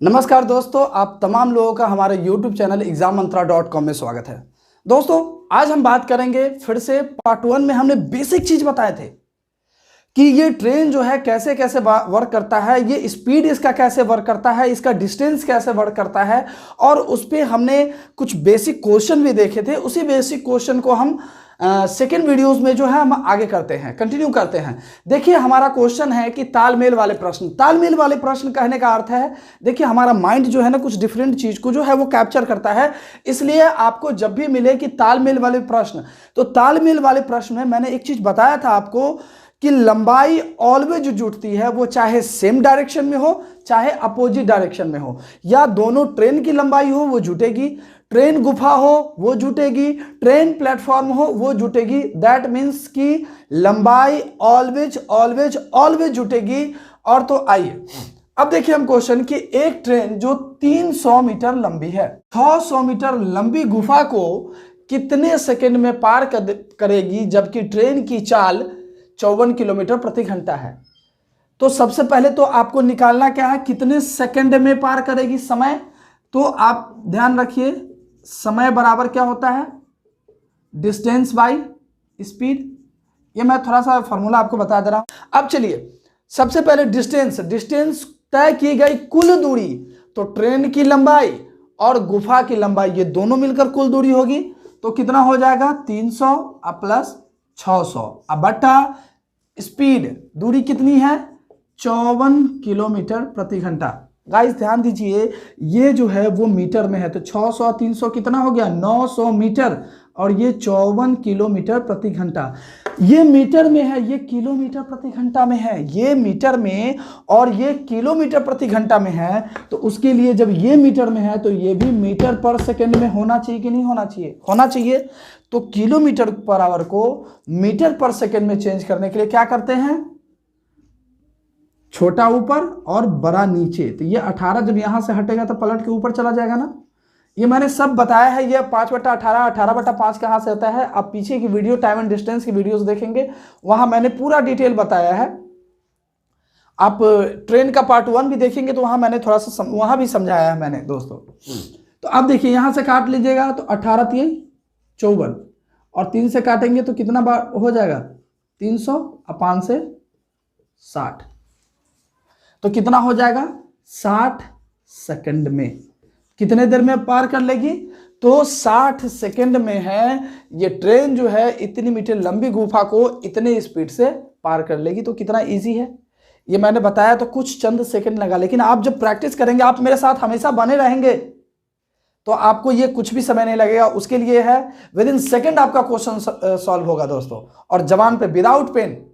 नमस्कार दोस्तों, आप तमाम लोगों का हमारे YouTube चैनल exammantra.com में स्वागत है। दोस्तों, आज हम बात करेंगे फिर से पार्ट 1 में हमने बेसिक चीज बताए थे कि ये ट्रेन जो है कैसे कैसे वर्क करता है, ये स्पीड इसका कैसे वर्क करता है, इसका डिस्टेंस कैसे वर्क करता है, और उस पर हमने कुछ बेसिक क्वेश्चन भी देखे थे। उसी बेसिक क्वेश्चन को हम सेकेंड वीडियोस में जो है हम आगे करते हैं, कंटिन्यू करते हैं। देखिए, हमारा क्वेश्चन है कि तालमेल वाले प्रश्न। तालमेल वाले प्रश्न कहने का अर्थ है, देखिए हमारा माइंड जो है ना कुछ डिफरेंट चीज को जो है वो कैप्चर करता है। इसलिए आपको जब भी मिले कि तालमेल वाले प्रश्न, तो तालमेल वाले प्रश्न में मैंने एक चीज बताया था आपको कि लंबाई ऑलवेज जुटती है, वो चाहे सेम डायरेक्शन में हो चाहे अपोजिट डायरेक्शन में हो, या दोनों ट्रेन की लंबाई हो वो जुटेगी, ट्रेन गुफा हो वो जुटेगी, ट्रेन प्लेटफॉर्म हो वो जुटेगी। दैट मीन्स कि लंबाई ऑलवेज ऑलवेज ऑलवेज जुटेगी। और तो आइए अब देखिए हम क्वेश्चन कि एक ट्रेन जो 300 मीटर लंबी है, 600 मीटर लंबी गुफा को कितने सेकंड में पार करेगी, जबकि ट्रेन की चाल 54 किलोमीटर प्रति घंटा है। तो सबसे पहले तो आपको निकालना क्या है, कितने सेकंड में पार करेगी समय। तो आप ध्यान रखिए, समय बराबर क्या होता है, डिस्टेंस बाय स्पीड। ये मैं थोड़ा सा फॉर्मूला आपको बता दे रहा हूं। अब चलिए, सबसे पहले डिस्टेंस तय की गई कुल दूरी, तो ट्रेन की लंबाई और गुफा की लंबाई ये दोनों मिलकर कुल दूरी होगी। तो कितना हो जाएगा, 300 प्लस 600 अब बट्टा स्पीड, दूरी कितनी है, 54 किलोमीटर प्रति घंटा। गाइस ध्यान दीजिए, ये जो है वो मीटर में है, तो 600 और 300 कितना हो गया, 900 मीटर, और ये 54 किलोमीटर प्रति घंटा। ये मीटर में है, ये किलोमीटर प्रति घंटा में है। ये मीटर में और ये किलोमीटर प्रति घंटा में है, तो उसके लिए जब ये मीटर में है तो ये भी मीटर पर सेकंड में होना चाहिए कि नहीं होना चाहिए, होना चाहिए। तो किलोमीटर पर आवर को मीटर पर सेकंड में चेंज करने के लिए क्या करते हैं, छोटा ऊपर और बड़ा नीचे। तो ये 18 जब यहां से हटेगा तो पलट के ऊपर चला जाएगा ना। ये मैंने सब बताया है। ये 5/18 18/5 कहां से आता है, आप पीछे की वीडियो टाइम एंड डिस्टेंस की वीडियोस देखेंगे, वहां मैंने पूरा डिटेल बताया है। आप ट्रेन का पार्ट 1 भी देखेंगे तो वहां मैंने थोड़ा सा वहां भी समझाया है मैंने दोस्तों। तो अब देखिए, यहां से काट लीजिएगा तो 18 3 54, और 3 से काटेंगे तो कितना बार हो जाएगा, 300 और 5 से 60, तो कितना हो जाएगा, 60 सेकंड में। कितने देर में पार कर लेगी, तो 60 सेकंड में है ये ट्रेन जो है इतनी मीटर लंबी गुफा को इतने स्पीड से पार कर लेगी। तो कितना इजी है ये मैंने बताया, तो कुछ चंद सेकंड लगा। लेकिन आप जब प्रैक्टिस करेंगे, आप मेरे साथ हमेशा बने रहेंगे, तो आपको ये कुछ भी समय नहीं लगेगा। उसके लिए है विद इन सेकेंड आपका क्वेश्चन सॉल्व होगा दोस्तों, और जवान पे विदाउट पेन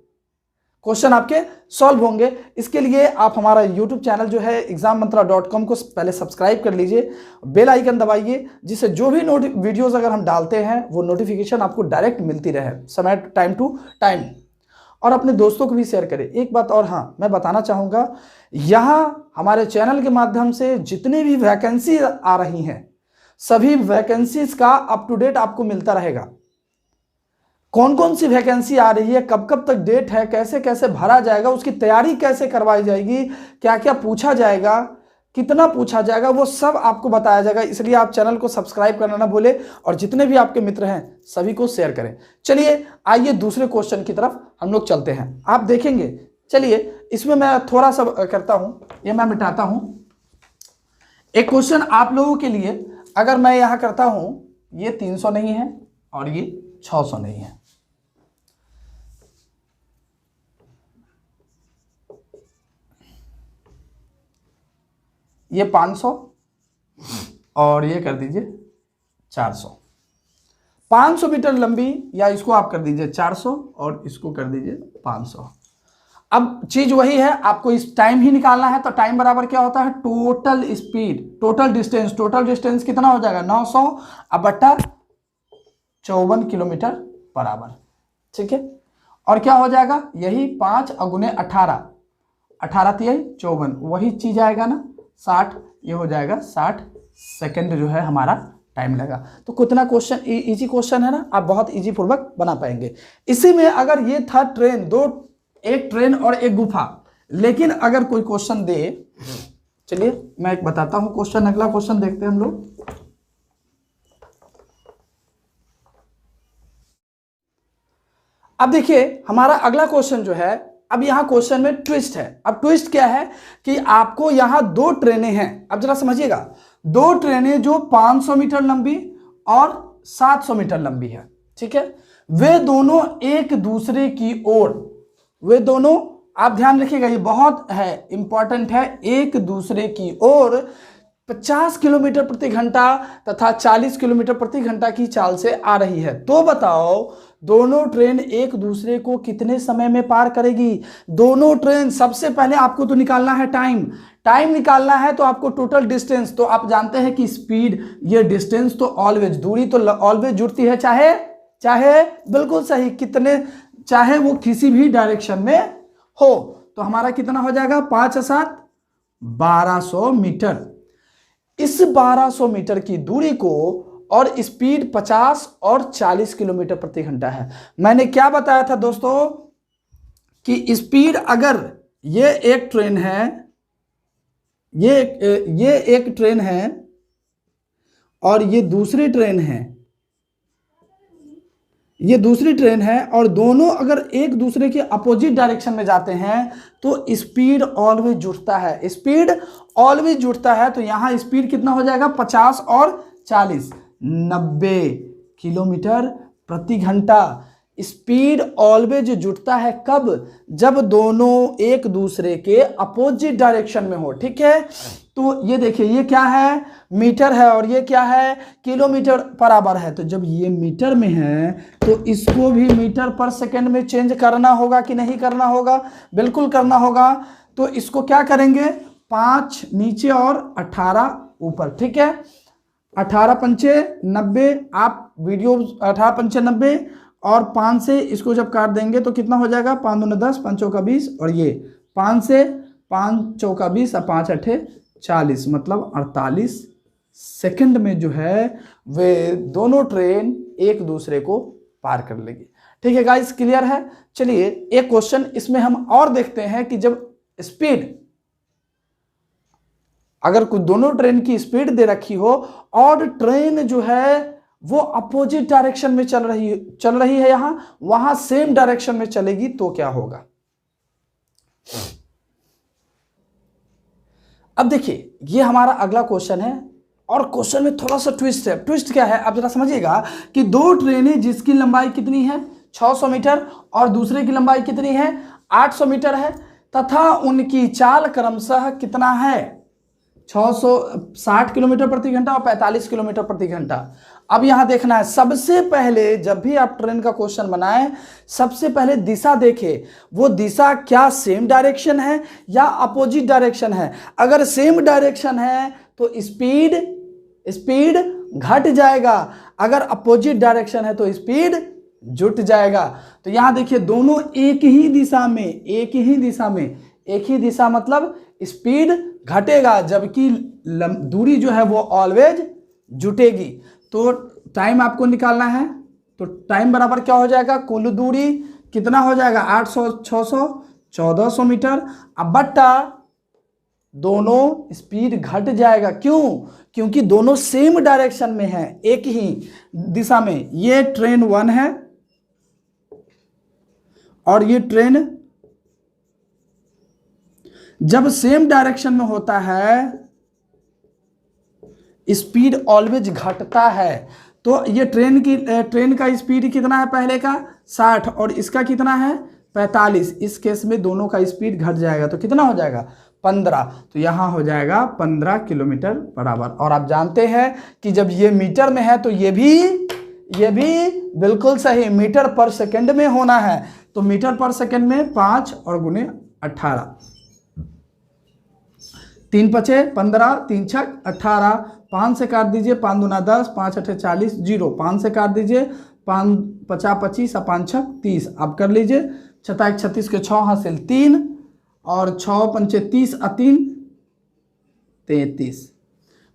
क्वेश्चन आपके सॉल्व होंगे। इसके लिए आप हमारा YouTube चैनल जो है exammantra.com को पहले सब्सक्राइब कर लीजिए, बेल आइकन दबाइए, जिससे जो भी वीडियोस अगर हम डालते हैं वो नोटिफिकेशन आपको डायरेक्ट मिलती रहे समय टाइम टू टाइम, और अपने दोस्तों को भी शेयर करें। एक बात और हाँ मैं बताना चाहूँगा, यहाँ हमारे चैनल के माध्यम से जितने भी वैकेंसी आ रही हैं, सभी वैकेंसीज का अप टू डेट आपको मिलता रहेगा। कौन कौन सी वैकेंसी आ रही है, कब कब तक डेट है, कैसे कैसे भरा जाएगा, उसकी तैयारी कैसे करवाई जाएगी, क्या क्या पूछा जाएगा, कितना पूछा जाएगा, वो सब आपको बताया जाएगा। इसलिए आप चैनल को सब्सक्राइब करना ना भूले, और जितने भी आपके मित्र हैं सभी को शेयर करें। चलिए आइए दूसरे क्वेश्चन की तरफ हम लोग चलते हैं, आप देखेंगे। चलिए इसमें मैं थोड़ा सा करता हूं, ये मैं मिटाता हूं। एक क्वेश्चन आप लोगों के लिए, अगर मैं यहां करता हूं, ये 300 नहीं है और ये 600 नहीं है, ये 500 और ये कर दीजिए 400। 500 मीटर लंबी, या इसको आप कर दीजिए 400 और इसको कर दीजिए 500। अब चीज वही है, आपको इस टाइम ही निकालना है। तो टाइम बराबर क्या होता है, टोटल स्पीड, टोटल डिस्टेंस कितना हो जाएगा, 900 अब बट्टा 54 किलोमीटर बराबर, ठीक है। और क्या हो जाएगा, यही 5 गुने 18, 18 3 54, वही चीज आएगा ना 60, ये हो जाएगा 60 सेकंड जो है हमारा टाइम लगा। तो कितना क्वेश्चन इजी क्वेश्चन है ना, आप बहुत इजी पूर्वक बना पाएंगे। इसी में अगर ये था ट्रेन, एक ट्रेन और एक गुफा, लेकिन अगर कोई क्वेश्चन दे चलिए मैं एक बताता हूं क्वेश्चन, अगला क्वेश्चन देखते हैं हम लोग। अब देखिए हमारा अगला क्वेश्चन जो है, अब यहां क्वेश्चन में ट्विस्ट है। अब ट्विस्ट क्या है कि आपको यहां दो ट्रेनें हैं, अब जरा समझिएगा, दो ट्रेनें जो 500 मीटर लंबी और 700 मीटर लंबी है, ठीक है। वे दोनों एक दूसरे की ओर, वे दोनों, आप ध्यान रखिएगा ये बहुत है इंपॉर्टेंट है, एक दूसरे की ओर 50 किलोमीटर प्रति घंटा तथा 40 किलोमीटर प्रति घंटा की चाल से आ रही है। तो बताओ दोनों ट्रेन एक दूसरे को कितने समय में पार करेगी। दोनों ट्रेन, सबसे पहले आपको तो निकालना है टाइम, टाइम निकालना है तो आपको टोटल डिस्टेंस, तो आप जानते हैं कि स्पीड, ये डिस्टेंस तो ऑलवेज, दूरी तो ऑलवेज जुड़ती है, चाहे चाहे बिल्कुल सही, कितने, चाहे वो किसी भी डायरेक्शन में हो। तो हमारा कितना हो जाएगा, 5 7 1200 मीटर। इस 1200 मीटर की दूरी को, और स्पीड 50 और 40 किलोमीटर प्रति घंटा है। मैंने क्या बताया था दोस्तों कि स्पीड, अगर ये एक ट्रेन है, ये एक ट्रेन है और ये दूसरी ट्रेन है, ये दूसरी ट्रेन है, और दोनों अगर एक दूसरे के अपोजिट डायरेक्शन में जाते हैं तो स्पीड ऑलवेज जुड़ता है, स्पीड ऑलवेज जुड़ता है। तो यहां स्पीड कितना हो जाएगा, 50 और 40, 90 किलोमीटर प्रति घंटा। स्पीड ऑलवेज जुड़ता है कब, जब दोनों एक दूसरे के अपोजिट डायरेक्शन में हो, ठीक है। तो ये देखिए, ये क्या है, मीटर है, और ये क्या है, किलोमीटर बराबर है। तो जब ये मीटर में है तो इसको भी मीटर पर सेकंड में चेंज करना होगा कि नहीं करना होगा, बिल्कुल करना होगा। तो इसको क्या करेंगे, 5 नीचे और 18 ऊपर, ठीक है। 18 पंचे 90, आप वीडियो 18 पंचे 90, और 5 से इसको जब काट देंगे तो कितना हो जाएगा, 5 दूनी 10, 5 चौका 20, और ये 5 से 5 चौका 20 और 5 अठे 40, मतलब 48 सेकंड में जो है वे दोनों ट्रेन एक दूसरे को पार कर लेगी। ठीक है गाइस, क्लियर है। चलिए एक क्वेश्चन इसमें हम और देखते हैं कि जब स्पीड, अगर कुछ दोनों ट्रेन की स्पीड दे रखी हो और ट्रेन जो है वो अपोजिट डायरेक्शन में चल रही है, यहां वहां सेम डायरेक्शन में चलेगी तो क्या होगा। अब देखिए ये हमारा अगला क्वेश्चन है, और क्वेश्चन में थोड़ा सा ट्विस्ट है। ट्विस्ट क्या है, आप जरा समझिएगा कि दो ट्रेनें जिसकी लंबाई कितनी है, 600 मीटर, और दूसरे की लंबाई कितनी है, 800 मीटर है, तथा उनकी चाल क्रमशः कितना है, 660 किलोमीटर प्रति घंटा और 45 किलोमीटर प्रति घंटा। अब यहां देखना है, सबसे पहले जब भी आप ट्रेन का क्वेश्चन बनाएं, सबसे पहले दिशा देखें, वो दिशा क्या सेम डायरेक्शन है या अपोजिट डायरेक्शन है। अगर सेम डायरेक्शन है तो स्पीड घट जाएगा, अगर अपोजिट डायरेक्शन है तो स्पीड जुट जाएगा। तो यहां देखिए दोनों एक ही दिशा मतलब स्पीड घटेगा, जबकि दूरी जो है वो ऑलवेज जुटेगी। तो टाइम आपको निकालना है, तो टाइम बराबर क्या हो जाएगा, कुल दूरी कितना हो जाएगा, 800 600 1400 मीटर, अब बट्टा दोनों स्पीड घट जाएगा। क्यों, क्योंकि दोनों सेम डायरेक्शन में है, एक ही दिशा में। ये ट्रेन 1 है और ये ट्रेन, जब सेम डायरेक्शन में होता है स्पीड ऑलवेज घटता है। तो ये ट्रेन का स्पीड कितना है, पहले का 60 और इसका कितना है 45। इस केस में दोनों का स्पीड घट जाएगा, तो कितना हो जाएगा 15। तो यहां हो जाएगा 15 किलोमीटर बराबर। और आप जानते हैं कि जब ये मीटर में है तो ये भी बिल्कुल सही मीटर पर सेकंड में होना है। तो मीटर पर सेकंड में 5 और गुने 18, 3 पचे 15, 3 छक 18, 5 से काट दीजिए, 5 दूना 10, 5 अठे 40, 0, 5 से काट दीजिए, 5 50 25 और 5 छक 30। अब कर लीजिए 6 36 के 6 हासिल 3 और 6 पंचे 30 और 3 33,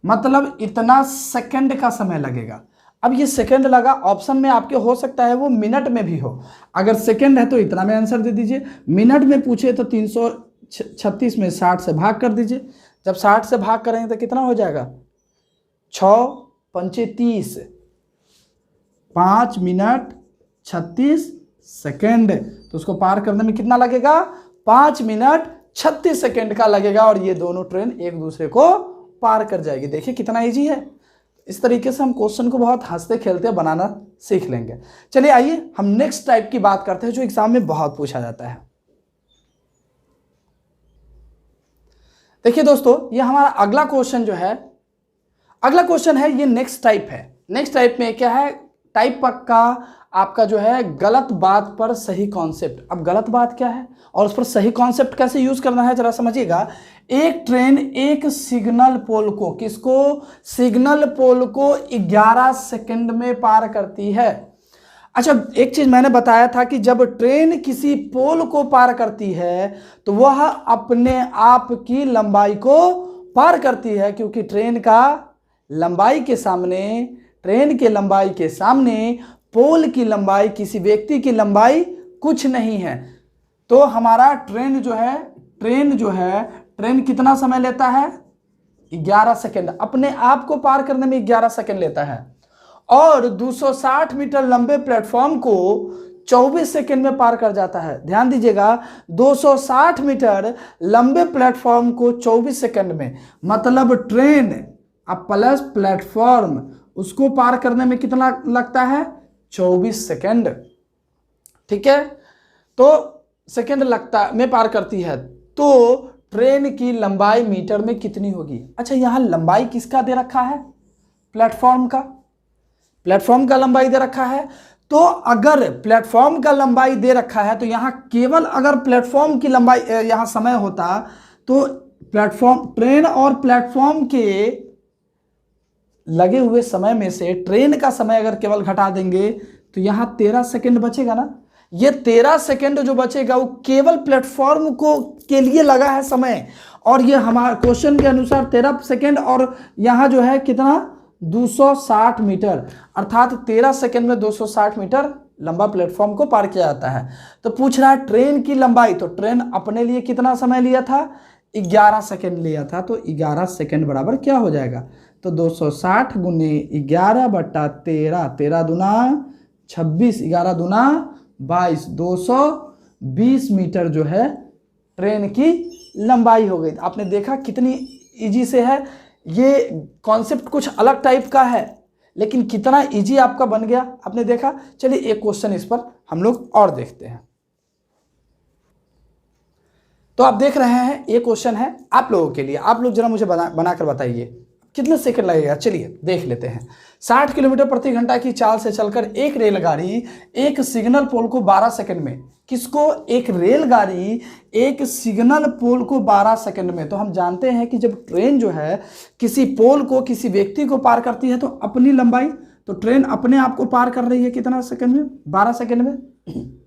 मतलब इतना सेकंड का समय लगेगा। अब ये सेकंड लगा, ऑप्शन में आपके हो सकता है वो मिनट में भी हो। अगर सेकंड है तो इतना में आंसर दे दीजिए, मिनट में पूछे तो 336 में 60 से भाग कर दीजिए, जब 60 से भाग करेंगे तो कितना हो जाएगा, 6 पंचे 30, 5 मिनट 36 सेकेंड। तो उसको पार करने में कितना लगेगा, 5 मिनट 36 सेकेंड का लगेगा और ये दोनों ट्रेन एक दूसरे को पार कर जाएगी। देखिए कितना इजी है। इस तरीके से हम क्वेश्चन को बहुत हंसते खेलते बनाना सीख लेंगे। चलिए आइए हम नेक्स्ट टाइप की बात करते हैं जो एग्जाम में बहुत पूछा जाता है। देखिए दोस्तों, ये हमारा अगला क्वेश्चन जो है, अगला क्वेश्चन है ये नेक्स्ट टाइप है। नेक्स्ट टाइप में क्या है, टाइप का आपका जो है गलत बात पर सही कॉन्सेप्ट। अब गलत बात क्या है और उस पर सही कॉन्सेप्ट कैसे यूज करना है जरा समझिएगा। एक ट्रेन एक सिग्नल पोल को, किसको, सिग्नल पोल को 11 सेकंड में पार करती है। अच्छा, एक चीज मैंने बताया था कि जब ट्रेन किसी पोल को पार करती है तो वह अपने आप की लंबाई को पार करती है, क्योंकि ट्रेन के लंबाई के सामने पोल की लंबाई, किसी व्यक्ति की लंबाई कुछ नहीं है। तो हमारा ट्रेन कितना समय लेता है, 11 सेकंड, अपने आप को पार करने में 11 सेकंड लेता है। और 260 मीटर लंबे प्लेटफॉर्म को 24 सेकंड में पार कर जाता है। ध्यान दीजिएगा, 260 मीटर लंबे प्लेटफॉर्म को 24 सेकंड में, मतलब ट्रेन अब प्लस प्लेटफॉर्म, उसको पार करने में कितना लगता है, 24 सेकंड। ठीक है, तो सेकंड लगता में पार करती है। तो ट्रेन की लंबाई मीटर में कितनी होगी। अच्छा, यहां लंबाई किसका दे रखा है, प्लेटफॉर्म का लंबाई दे रखा है। तो अगर प्लेटफॉर्म का लंबाई दे रखा है तो यहां केवल अगर प्लेटफॉर्म की लंबाई यहां समय होता तो ट्रेन और प्लेटफॉर्म के लगे हुए समय में से ट्रेन का समय अगर केवल घटा देंगे तो यहां 13 सेकंड बचेगा ना। ये 13 सेकंड जो बचेगा वो केवल प्लेटफॉर्म के लिए लगा है समय, और ये हमारे क्वेश्चन के अनुसार 13 सेकंड, और यहां जो है कितना, 260 मीटर, अर्थात 13 सेकंड में 260 मीटर लंबा प्लेटफॉर्म को पार किया जाता है। तो पूछ रहा है ट्रेन की लंबाई, तो ट्रेन अपने लिए कितना समय लिया था, 11 सेकंड लिया था। तो 11 सेकंड बराबर क्या हो जाएगा, तो 260 गुने 11 बटा 13, 13 दूना 26, 11 दूना 22, 220 मीटर जो है ट्रेन की लंबाई हो गई। आपने देखा कितनी इजी से है। ये कॉन्सेप्ट कुछ अलग टाइप का है लेकिन कितना इजी आपका बन गया आपने देखा। चलिए एक क्वेश्चन इस पर हम लोग और देखते हैं। तो आप देख रहे हैं ये क्वेश्चन है आप लोगों के लिए। आप लोग जरा मुझे बनाकर बताइए कितने सेकंड लगेगा। चलिए देख लेते हैं। 60 किलोमीटर प्रति घंटा की चाल से चलकर एक रेलगाड़ी एक सिग्नल पोल को 12 सेकंड में, किसको, एक रेलगाड़ी एक सिग्नल पोल को 12 सेकंड में। तो हम जानते हैं कि जब ट्रेन जो है किसी पोल को, किसी व्यक्ति को पार करती है तो अपनी लंबाई, तो ट्रेन अपने आप को पार कर रही है कितना सेकंड में, 12 सेकंड में।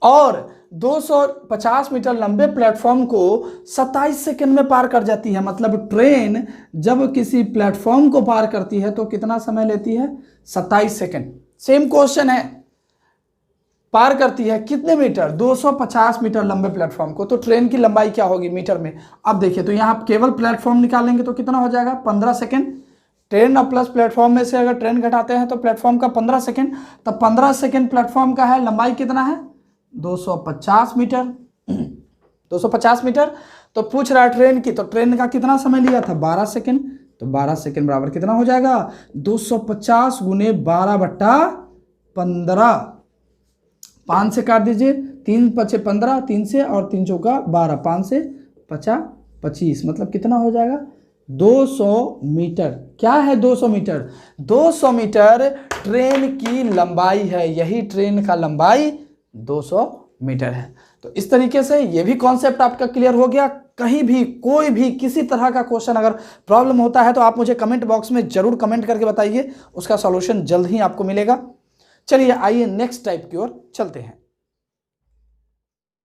और 250 मीटर लंबे प्लेटफॉर्म को 27 सेकंड में पार कर जाती है। मतलब ट्रेन जब किसी प्लेटफॉर्म को पार करती है तो कितना समय लेती है, 27 सेकंड। सेम क्वेश्चन है, पार करती है कितने मीटर, 250 मीटर लंबे प्लेटफॉर्म को। तो ट्रेन की लंबाई क्या होगी मीटर में। अब देखिए, तो यहाँ केवल प्लेटफॉर्म निकालेंगे तो कितना हो जाएगा, 15 सेकंड। ट्रेन और प्लस प्लेटफॉर्म में से अगर ट्रेन घटाते हैं तो प्लेटफॉर्म का 15 सेकंड। तो 15 सेकंड प्लेटफॉर्म का है, लंबाई कितना है, 250 मीटर। 250 मीटर। तो पूछ रहा है ट्रेन की, तो ट्रेन का कितना समय लिया था, 12 सेकंड। तो 12 सेकंड बराबर कितना हो जाएगा, 250 गुने 12 बट्टा 15। 5 से काट दीजिए, 3 पचे 15, 3 से और 3 चौका 12, 5 से 50 25, मतलब कितना हो जाएगा, 200 मीटर। क्या है 200 मीटर, 200 मीटर ट्रेन की लंबाई है। यही ट्रेन का लंबाई 200 मीटर है। तो इस तरीके से ये भी कॉन्सेप्ट आपका क्लियर हो गया। कहीं भी कोई भी किसी तरह का क्वेश्चन अगर प्रॉब्लम होता है तो आप मुझे कमेंट बॉक्स में जरूर कमेंट करके बताइए, उसका सॉल्यूशन जल्द ही आपको मिलेगा। चलिए आइए नेक्स्ट टाइप की ओर चलते हैं।